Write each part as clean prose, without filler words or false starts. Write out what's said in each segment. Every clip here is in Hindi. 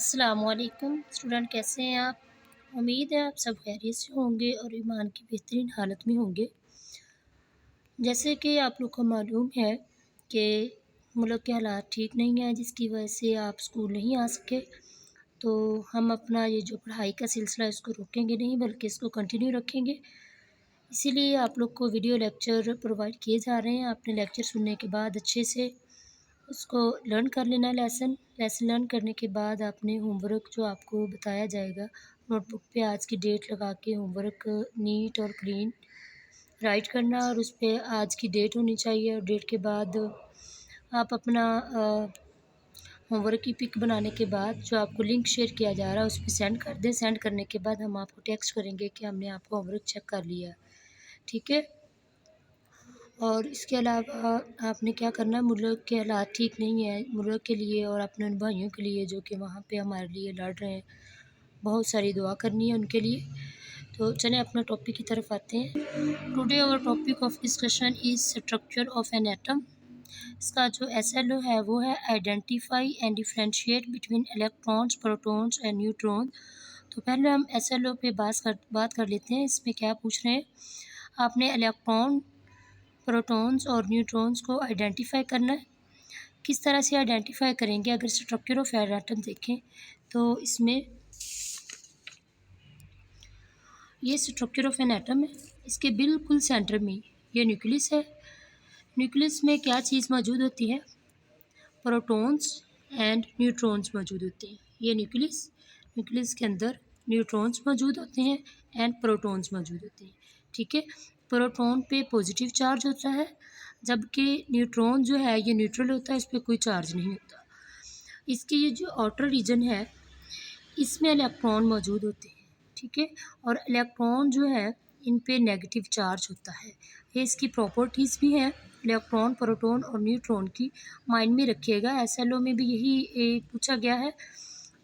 अस्सलामुअलैकुम स्टूडेंट, कैसे हैं आप? उम्मीद है आप सब खैरियत से होंगे और ईमान की बेहतरीन हालत में होंगे। जैसे कि आप लोग को मालूम है कि मुल्क के हालात ठीक नहीं हैं, जिसकी वजह से आप स्कूल नहीं आ सके। तो हम अपना ये जो पढ़ाई का सिलसिला है इसको रोकेंगे नहीं, बल्कि इसको कंटिन्यू रखेंगे। इसीलिए आप लोग को वीडियो लेक्चर प्रोवाइड किए जा रहे हैं। आपने लेक्चर सुनने के बाद अच्छे से उसको लर्न कर लेना है। लेसन लर्न करने के बाद आपने होमवर्क जो आपको बताया जाएगा, नोटबुक पे आज की डेट लगा के होमवर्क नीट और क्लीन राइट करना, और उस पे आज की डेट होनी चाहिए। और डेट के बाद आप अपना होमवर्क की पिक बनाने के बाद जो आपको लिंक शेयर किया जा रहा है उस पर सेंड कर दें। सेंड करने के बाद हम आपको टेक्स्ट करेंगे कि हमने आपका होमवर्क चेक कर लिया, ठीक है। और इसके अलावा आपने क्या करना है, मुल्क के हालात ठीक नहीं है, मुल्क के लिए और अपने उन भाइयों के लिए जो कि वहाँ पे हमारे लिए लड़ रहे हैं, बहुत सारी दुआ करनी है उनके लिए। तो चलें अपना टॉपिक की तरफ आते हैं। Today our topic of discussion is structure of an atom. इसका जो एसएलओ है वो है identify and differentiate between electrons, protons and neutron. तो पहले हम एसएलओ पे बात कर लेते हैं। इसमें क्या पूछ रहे हैं, आपने इलेक्ट्रॉन, प्रोटॉन्स और न्यूट्रॉन्स को आइडेंटिफाई करना है। किस तरह से आइडेंटिफाई करेंगे, अगर स्ट्रक्चर ऑफ एटम देखें तो इसमें ये स्ट्रक्चर ऑफ एन एटम है। इसके बिल्कुल सेंटर में ये न्यूक्लियस है। न्यूक्लियस में क्या चीज़ मौजूद होती है, प्रोटॉन्स एंड न्यूट्रॉन्स मौजूद होते हैं। ये न्यूक्लियस के अंदर न्यूट्रॉन्स मौजूद होते हैं एंड प्रोटॉन्स मौजूद होते हैं, ठीक है। प्रोटॉन पे पॉजिटिव चार्ज होता है, जबकि न्यूट्रॉन जो है ये न्यूट्रल होता है, इस पर कोई चार्ज नहीं होता। इसकी ये जो आउटर रीजन है इसमें इलेक्ट्रॉन मौजूद होते हैं, ठीक है। और इलेक्ट्रॉन जो है इन पे नेगेटिव चार्ज होता है। ये इसकी प्रॉपर्टीज़ भी हैं इलेक्ट्रॉन, प्रोटॉन और न्यूट्रॉन की, माइंड में रखिएगा। एसएलओ में भी यही पूछा गया है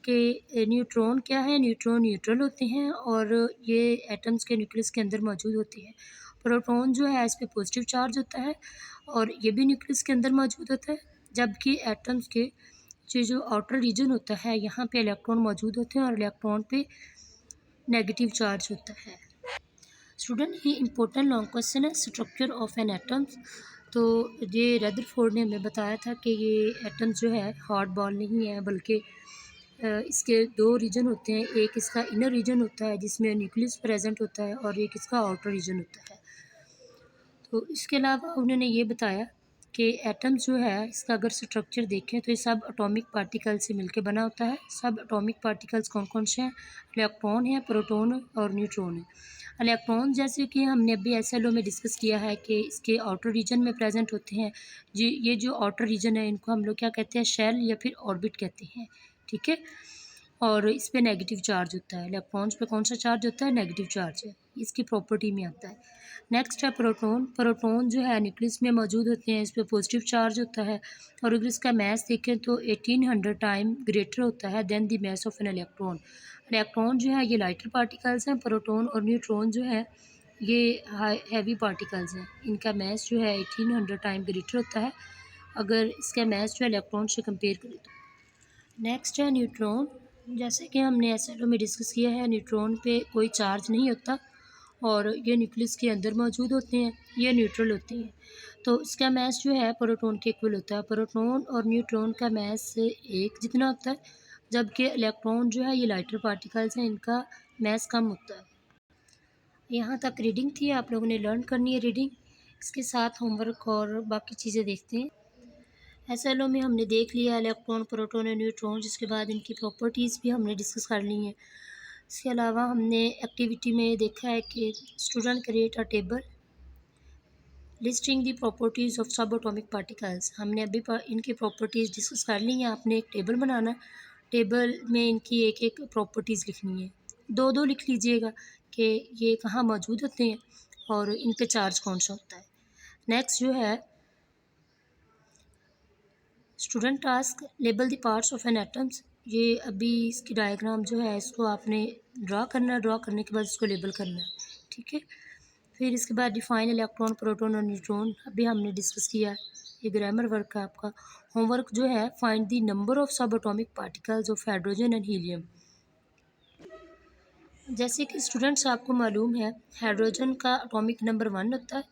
कि न्यूट्रॉन क्या है। न्यूट्रॉन न्यूट्रल होते हैं और ये एटम्स के न्यूक्लियस के अंदर मौजूद होते हैं। प्रोटॉन जो है इस पे पॉजिटिव चार्ज होता है और ये भी न्यूक्लियस के अंदर मौजूद होता है, जबकि एटम्स के जो आउटर रीजन होता है यहाँ पे इलेक्ट्रॉन मौजूद होते हैं और इलेक्ट्रॉन पे नेगेटिव चार्ज होता है। स्टूडेंट, ये इम्पोर्टेंट लॉन्ग क्वेश्चन है, स्ट्रक्चर ऑफ एन एटम्स। तो ये रदरफोर्ड ने हमें बताया था कि ये एटम्स जो है हार्ड बॉल नहीं है, बल्कि इसके दो रीजन होते हैं। एक इसका इनर रीजन होता है जिसमें न्यूक्लियस प्रेजेंट होता है, और एक इसका आउटर रीजन होता है। तो इसके अलावा उन्होंने ये बताया कि एटम्स जो है इसका अगर स्ट्रक्चर देखें तो ये सब एटॉमिक पार्टिकल से मिलकर बना होता है। सब एटॉमिक पार्टिकल्स कौन कौन से हैं, इलेक्ट्रॉन है, प्रोटॉन और न्यूट्रॉन है। इलेक्ट्रॉन जैसे कि हमने अभी एसएलओ में डिस्कस किया है कि इसके आउटर रीजन में प्रेजेंट होते हैं। जी, ये जो आउटर रीजन है इनको हम लोग क्या कहते हैं, शेल या फिर ऑर्बिट कहते हैं, ठीक है। और इस पे नेगेटिव चार्ज होता है। इलेक्ट्रॉन्स पे कौन सा चार्ज होता है, नेगेटिव चार्ज है, इसकी प्रॉपर्टी में आता है। नेक्स्ट है प्रोटॉन। प्रोटॉन जो है न्यूक्लियस में मौजूद होते हैं, इस पर पॉजिटिव चार्ज होता है, और अगर इसका मैस देखें तो 1800 टाइम ग्रेटर होता है then the mass of an electron. Electron जो है ये लाइटर पार्टिकल्स हैं, प्रोटॉन और न्यूट्रॉन जो है ये हैवी पार्टिकल्स हैं। इनका मैस जो है 1800 टाइम ग्रेटर होता है अगर इसका मैस जो है इलेक्ट्रॉन से कंपेयर करें तो। नेक्स्ट है न्यूट्रॉन। जैसे कि हमने एसएलओ में डिस्कस किया है, न्यूट्रॉन पे कोई चार्ज नहीं होता और ये न्यूक्लियस के अंदर मौजूद होते हैं, ये न्यूट्रल होते हैं। तो इसका मैस जो है प्रोटॉन के इक्वल होता है। प्रोटॉन और न्यूट्रॉन का मैस एक जितना होता है, जबकि इलेक्ट्रॉन जो है ये लाइटर पार्टिकल्स हैं, इनका मैस कम होता है। यहाँ तक रीडिंग थी, आप लोगों ने लर्न करनी है रीडिंग। इसके साथ होमवर्क और बाकी चीज़ें देखते हैं। एसएलओ में हमने देख लिया इलेक्ट्रॉन, प्रोटॉन और न्यूट्रॉन, जिसके बाद इनकी प्रॉपर्टीज़ भी हमने डिस्कस कर ली हैं। इसके अलावा हमने एक्टिविटी में देखा है कि student create a table listing the properties of सब एटॉमिक पार्टिकल्स। हमने अभी इनकी प्रॉपर्टीज़ डिस्कस कर ली हैं। आपने एक टेबल बनाना है, टेबल में इनकी एक एक प्रॉपर्टीज़ लिखनी है। दो दो लिख लीजिएगा कि ये कहाँ मौजूद होते हैं और इन पे चार्ज कौन सा होता है। नेक्स्ट जो है student task label the parts of an atoms. ये अभी इसकी डायग्राम जो है इसको आपने ड्रा करना है, ड्रा करने के बाद इसको लेबल करना है, ठीक है। फिर इसके बाद डिफाइन इलेक्ट्रॉन, प्रोटॉन और न्यूट्रॉन, अभी हमने डिस्कस किया है। ये ग्रामर वर्क है आपका। होमवर्क जो है, फाइंड द नंबर ऑफ सब atomic particles of hydrogen and helium. जैसे कि स्टूडेंट्स आपको मालूम है, हाइड्रोजन का एटॉमिक नंबर 1 होता है,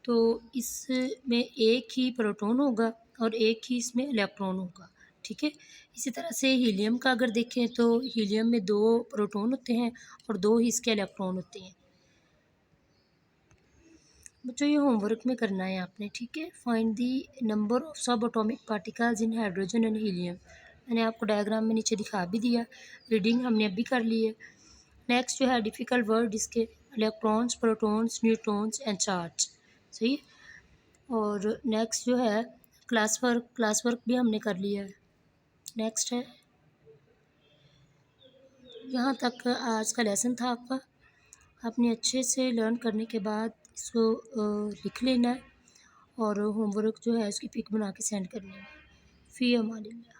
तो इसमें एक ही प्रोटॉन होगा और एक ही इसमें इलेक्ट्रॉन होगा, ठीक है। इसी तरह से हीलियम का अगर देखें तो हीलियम में 2 प्रोटॉन होते हैं और 2 ही इसके इलेक्ट्रॉन होते हैं। बच्चों, ये होमवर्क में करना है आपने, ठीक है। फाइंड दी नंबर ऑफ सब atomic particles in hydrogen and helium. मैंने आपको डायग्राम में नीचे दिखा भी दिया। रीडिंग हमने अभी कर ली है। नेक्स्ट जो है डिफ़िकल्ट वर्ड इसके electrons, protons, neutrons and charge, सही है। और नेक्स्ट जो है क्लास वर्क भी हमने कर लिया है। नेक्स्ट है, यहाँ तक आज का लेसन था आपका। आपने अच्छे से लर्न करने के बाद इसको लिख लेना है और होमवर्क जो है इसकी पिक बना के सेंड करनी है। फ़ी अमान अल्लाह।